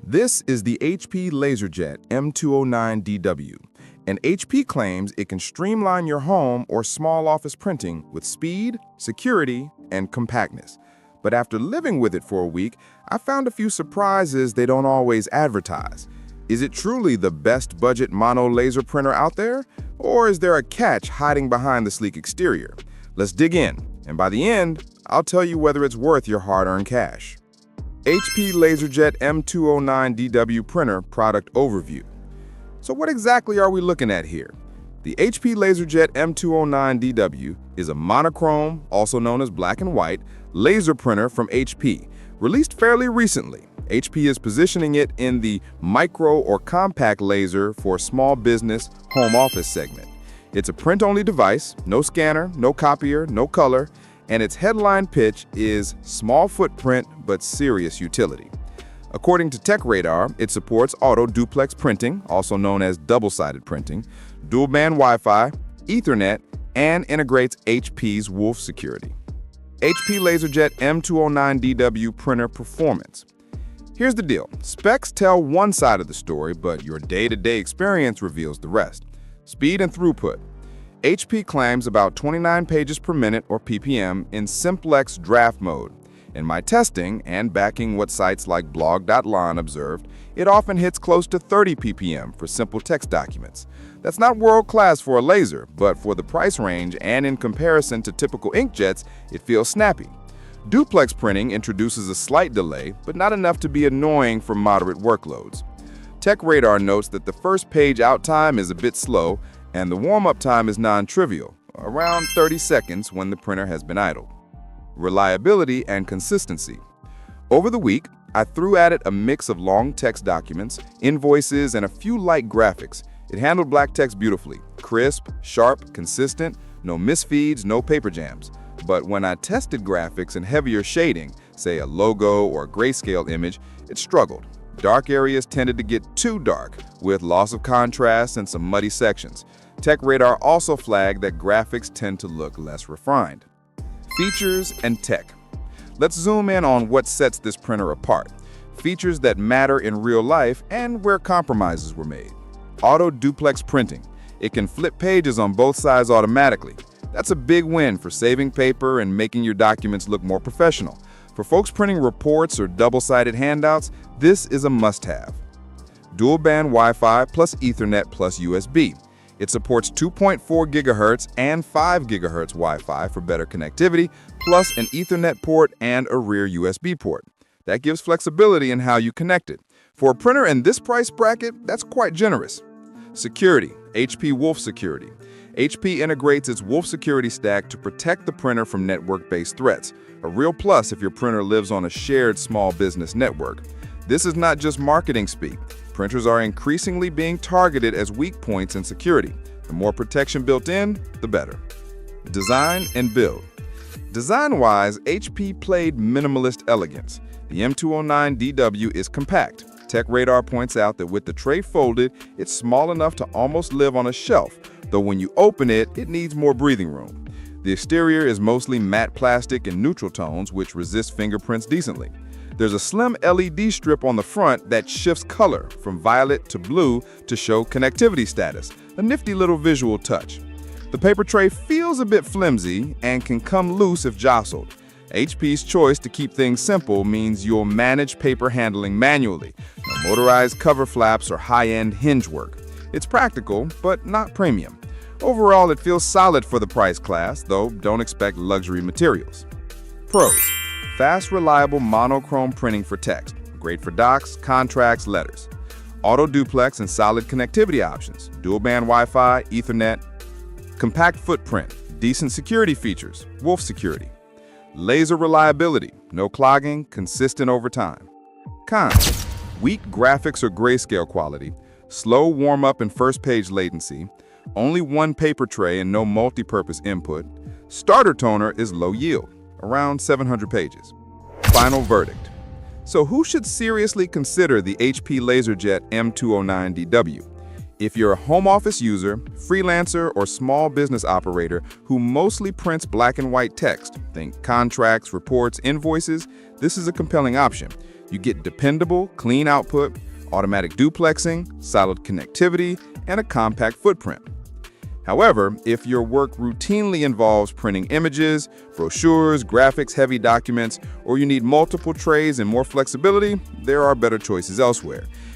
This is the HP LaserJet M209dw, and HP claims it can streamline your home or small office printing with speed, security, and compactness. But after living with it for a week, I found a few surprises they don't always advertise. Is it truly the best budget mono laser printer out there? Or is there a catch hiding behind the sleek exterior? Let's dig in, and by the end, I'll tell you whether it's worth your hard-earned cash. HP LaserJet M209dw printer product overview. So what exactly are we looking at here? The HP LaserJet M209dw is a monochrome, also known as black and white, laser printer from HP, released fairly recently. HP is positioning it in the micro or compact laser for small business home office segment. It's a print-only device, no scanner, no copier, no color, and its headline pitch is small footprint but serious utility. According to TechRadar, it supports auto-duplex printing, also known as double-sided printing, dual-band Wi-Fi, Ethernet, and integrates HP's Wolf security. HP LaserJet M209dw printer performance. Here's the deal. Specs tell one side of the story, but your day-to-day experience reveals the rest. Speed and throughput. HP claims about 29 pages per minute or ppm in simplex draft mode. In my testing, and backing what sites like blog.lon observed, it often hits close to 30 ppm for simple text documents. That's not world-class for a laser, but for the price range and in comparison to typical inkjets, it feels snappy. Duplex printing introduces a slight delay, but not enough to be annoying for moderate workloads. TechRadar notes that the first page out time is a bit slow, and the warm-up time is non-trivial, around 30 seconds when the printer has been idle. Reliability and consistency. Over the week, I threw at it a mix of long text documents, invoices, and a few light graphics. It handled black text beautifully, crisp, sharp, consistent, no misfeeds, no paper jams. But when I tested graphics and heavier shading, say a logo or a grayscale image, it struggled. Dark areas tended to get too dark, with loss of contrast and some muddy sections. TechRadar also flagged that graphics tend to look less refined. Features and tech. Let's zoom in on what sets this printer apart. Features that matter in real life and where compromises were made. Auto-duplex printing. It can flip pages on both sides automatically. That's a big win for saving paper and making your documents look more professional. For folks printing reports or double-sided handouts, this is a must-have. Dual-band Wi-Fi plus Ethernet plus USB. It supports 2.4 GHz and 5 GHz Wi-Fi for better connectivity, plus an Ethernet port and a rear USB port. That gives flexibility in how you connect it. For a printer in this price bracket, that's quite generous. Security. HP Wolf security. HP integrates its Wolf security stack to protect the printer from network-based threats, a real plus if your printer lives on a shared small business network. This is not just marketing speak. Printers are increasingly being targeted as weak points in security. The more protection built in, the better. Design and build. Design-wise, HP played minimalist elegance. The M209dw is compact. TechRadar points out that with the tray folded, it's small enough to almost live on a shelf, though when you open it, it needs more breathing room. The exterior is mostly matte plastic and neutral tones, which resist fingerprints decently. There's a slim LED strip on the front that shifts color from violet to blue to show connectivity status, a nifty little visual touch. The paper tray feels a bit flimsy and can come loose if jostled. HP's choice to keep things simple means you'll manage paper handling manually. No motorized cover flaps or high-end hinge work. It's practical, but not premium. Overall, it feels solid for the price class, though don't expect luxury materials. Pros. Fast, reliable monochrome printing for text. Great for docs, contracts, letters. Auto-duplex and solid connectivity options. Dual-band Wi-Fi, Ethernet. Compact footprint. Decent security features. Wolf security. Laser reliability. No clogging, consistent over time. Cons. Weak graphics or grayscale quality. Slow warm-up and first-page latency. Only one paper tray and no multi-purpose input. Starter toner is low yield, around 700 pages. Final verdict. So who should seriously consider the HP LaserJet M209dw? If you're a home office user, freelancer, or small business operator who mostly prints black and white text, think contracts, reports, invoices, this is a compelling option. You get dependable, clean output, automatic duplexing, solid connectivity, and a compact footprint. However, if your work routinely involves printing images, brochures, graphics-heavy documents, or you need multiple trays and more flexibility, there are better choices elsewhere.